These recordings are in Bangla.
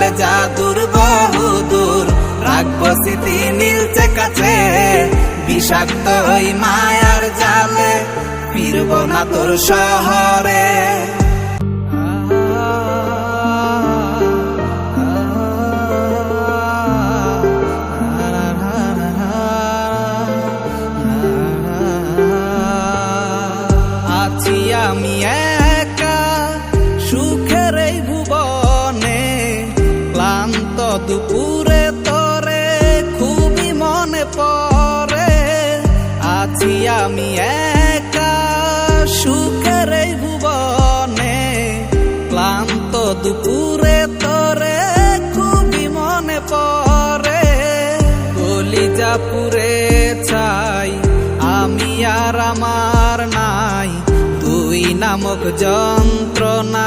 চলে যা দূর বহু দূর, রাখবো স্মৃতি নীলচে কাছে, বিষাক্ত ওই মায়ার জালে ফিরবো না তোর শহরে। আছি আমি একা সুখের এই ভুবনে, ক্লান্ত দুপুরে তোরে খুবই মনে পড়ে। আছি আমি একা সুখের এই ভুবনে, ক্লান্ত দুপুরে তোরে খুবই মনে পড়ে। কলিজা পুরে ছাই আমি আর আমার নাই, তুই নামক যন্ত্রণা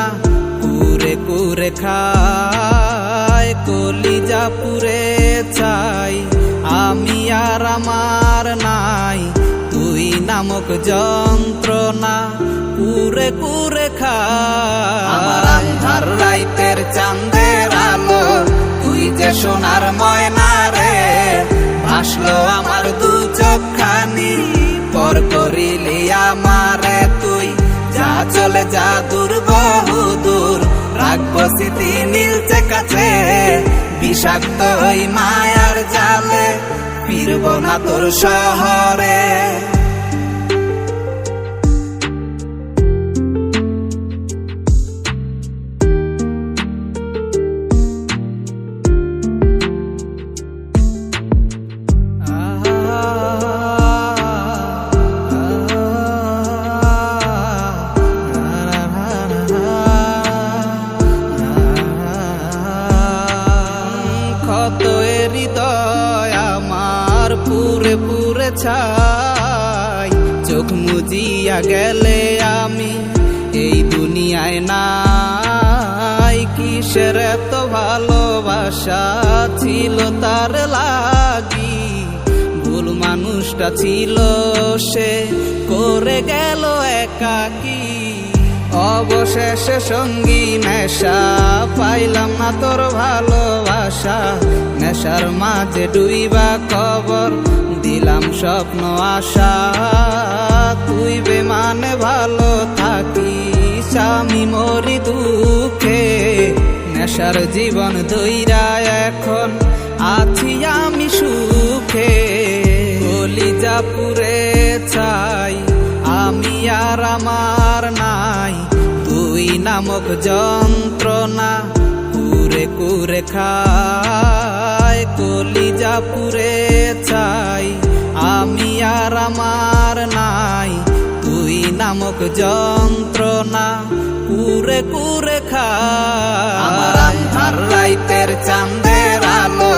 কুরে কুরে খায়। কলিজা পুরে ছাই আমি আর আমার নাই, তুই নামক যন্ত্রণা কুরে কুরে খায়। আমার আন্ধার রাইতের চাঁদের আলো তুই যে সোনার ময়না রে, ভাসলো আমার দু চোখখানি পর করিলি আমারে তুই। যা চলে যা দূর বহু দূর, রাখবো স্মৃতি নীলচে কাছে, বিষাক্ত ওই মায়ার জালে ফিরবো না তোর শহরে। হৃদয় আমার পুরে পুরে ছাই, চোখ মুজিয়া গেলে আমি এই দুনিয়ায় নাই। কিসের এত ভালোবাসা ছিল তার লাগি, ভুল মানুষটা ছিল সে করে গেল একাকী। অবশেষে সঙ্গী নেশা পাইলাম না তোর ভালোবাসা, নেশার মাঝে ডুইবা কবর দিলাম স্বপ্ন আশা। তুই বেমানে ভালো থাকিস আমি মরি দুঃখে, নেশার জীবন ধইরা এখন আছি আমি সুখে। কলিজা পুরে ছাই আমি আর আমার নাই, তুই নামক যন্ত্রণা কুরে কুরে খায়। কলিজা পুরে ছাই আমি আর আমার নাই, তুই নামক যন্ত্রণা কুরে কুরে খায়। আমার আন্ধার রাইতের চাঁদের আলো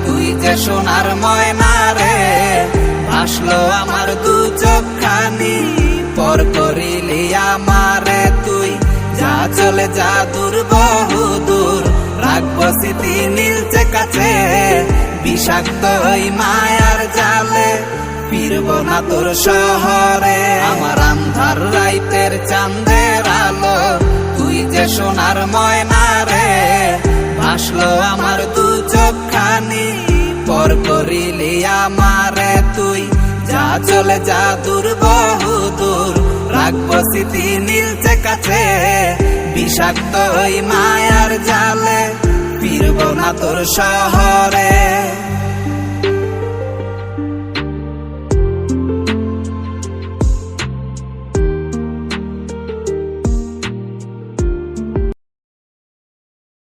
তুই যে সোনার ময়না রে, ভাসলো আমার দু চোখখানি পর করিলি আমারে তুই। যা চলে যা দূর বহু দূর, রাখবো স্মৃতি নীলচে কাছে, বিষাক্ত ওই মায়ার জালে ফিরবো না তোর শহরে। আমার আন্ধার রাইতের চাঁদের আলো তুই যে সোনার ময়না রে, ভাসলো আমার দু চোখখানি পর করিলি আমারে তুই। যা চলে যা দূর বহু দূর, রাখবো স্মৃতি নীলচে কাছে, বিষাক্ত ওই মায়ার জালে ফিরবো না তোর শহরে।